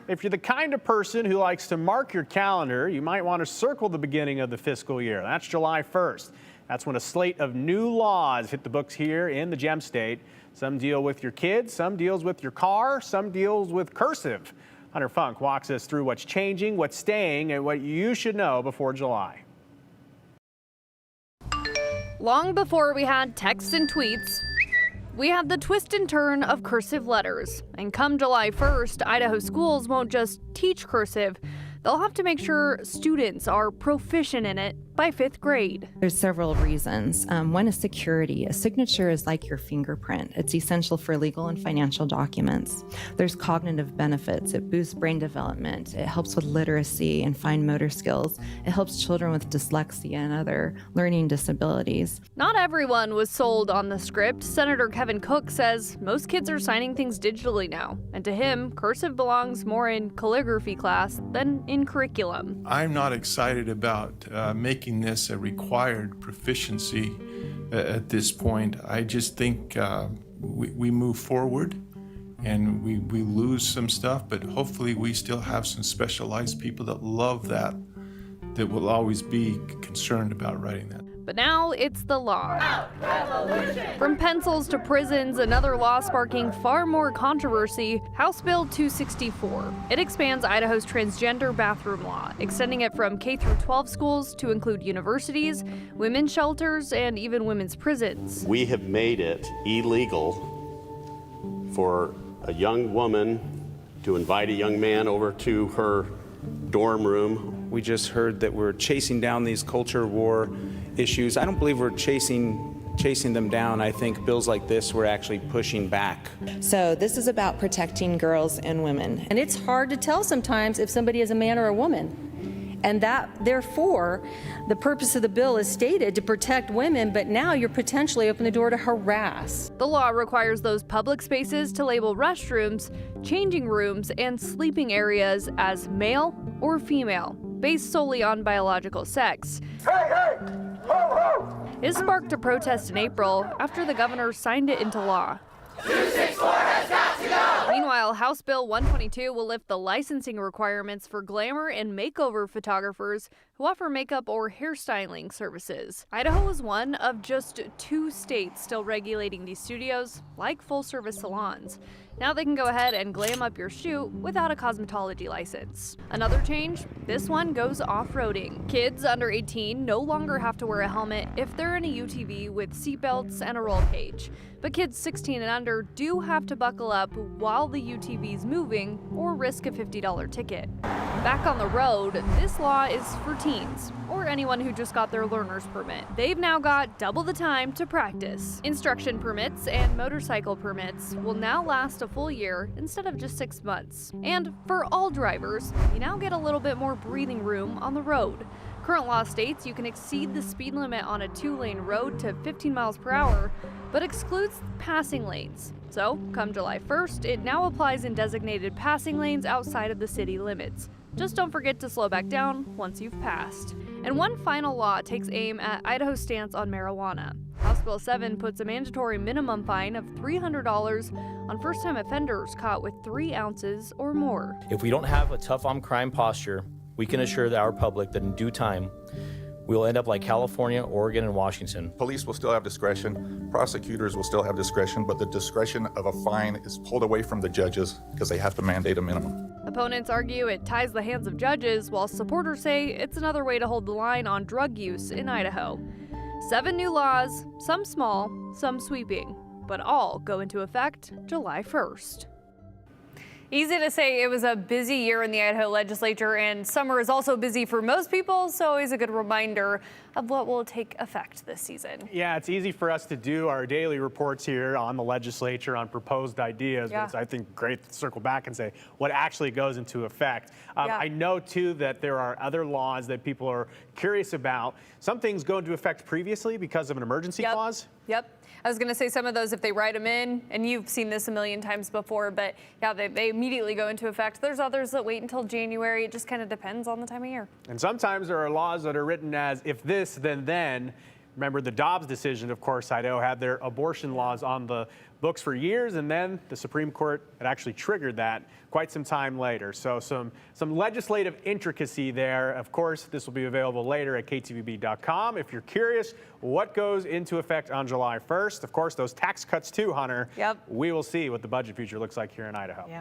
If you're the kind of person who likes to mark your calendar, you might want to circle the beginning of the fiscal year. That's July 1st. That's when a slate of new laws hit the books here in the Gem State. Some deal with your kids, some deals with your car, some deals with Cursive. Hunter Funk walks us through what's changing, what's staying, and what you should know before July. Long before we had texts and tweets, we had the twist and turn of cursive letters. And come July 1st, Idaho schools won't just teach cursive. They'll have to make sure students are proficient in it by 5th grade. There's several reasons. One is security. A signature is like your fingerprint. It's essential for legal and financial documents. There's cognitive benefits. It boosts brain development. It helps with literacy and fine motor skills. It helps children with dyslexia and other learning disabilities. Not everyone was sold on the script. Senator Kevin Cook says most kids are signing things digitally now. And to him, cursive belongs more in calligraphy class than in curriculum. I'm not excited about making this a required proficiency at this point. I just think we move forward and we lose some stuff, but hopefully we still have some specialized people that love that will always be concerned about writing that. But now it's the law. From pencils to prisons, another law sparking far more controversy, House Bill 264. It expands Idaho's transgender bathroom law, extending it from K through 12 schools to include universities, women's shelters, and even women's prisons. We have made it illegal for a young woman to invite a young man over to her dorm room. We just heard that we're chasing down these culture war issues. I don't believe we're chasing them down. I think bills like this, we're actually pushing back. So this is about protecting girls and women. And it's hard to tell sometimes if somebody is a man or a woman. And that, therefore, the purpose of the bill is stated to protect women, but now you're potentially opening the door to harass. The law requires those public spaces to label restrooms, changing rooms, and sleeping areas as male or female, based solely on biological sex. Hey, hey! Ho, ho! It sparked a protest in April after the governor signed it into law. 264 has got to go! Meanwhile, House Bill 122 will lift the licensing requirements for glamour and makeover photographers who offer makeup or hairstyling services. Idaho is one of just 2 states still regulating these studios, like full-service salons. Now they can go ahead and glam up your shoot without a cosmetology license. Another change, this one goes off-roading. Kids under 18 no longer have to wear a helmet if they're in a UTV with seatbelts and a roll cage. But kids 16 and under do have to buckle up while the UTV's moving or risk a $50 ticket. Back on the road, this law is for teens or anyone who just got their learner's permit. They've now got double the time to practice. Instruction permits and motorcycle permits will now last a full year instead of just 6 months. And for all drivers, you now get a little bit more breathing room on the road. Current law states you can exceed the speed limit on a 2-lane road to 15 miles per hour, but excludes passing lanes. So, come July 1st, it now applies in designated passing lanes outside of the city limits. Just don't forget to slow back down once you've passed. And one final law takes aim at Idaho's stance on marijuana. House Bill 7 puts a mandatory minimum fine of $300 on first-time offenders caught with 3 ounces or more. If we don't have a tough-on-crime posture, we can assure that our public that in due time, we will end up like California, Oregon, and Washington. Police will still have discretion, prosecutors will still have discretion, but the discretion of a fine is pulled away from the judges because they have to mandate a minimum. Opponents argue it ties the hands of judges, while supporters say it's another way to hold the line on drug use in Idaho. 7 new laws, some small, some sweeping, but all go into effect July 1st. Easy to say it was a busy year in the Idaho legislature, and summer is also busy for most people, so always a good reminder of what will take effect this season. Yeah, it's easy for us to do our daily reports here on the legislature on proposed ideas, but it's, I think, great to circle back and say what actually goes into effect. I know, too, that there are other laws that people are curious about. Some things go into effect previously because of an emergency clause. Yep. I was going to say some of those, if they write them in, and you've seen this a million times before, but yeah, they immediately go into effect. There's others that wait until January. It just kind of depends on the time of year. And sometimes there are laws that are written as if this, then. Remember the Dobbs decision, of course. Idaho had their abortion laws on the books for years, and then the Supreme Court had actually triggered that quite some time later. So some legislative intricacy there. Of course, this will be available later at ktvb.com. If you're curious what goes into effect on July 1st, of course, those tax cuts too, Hunter. Yep. We will see what the budget future looks like here in Idaho. Yeah.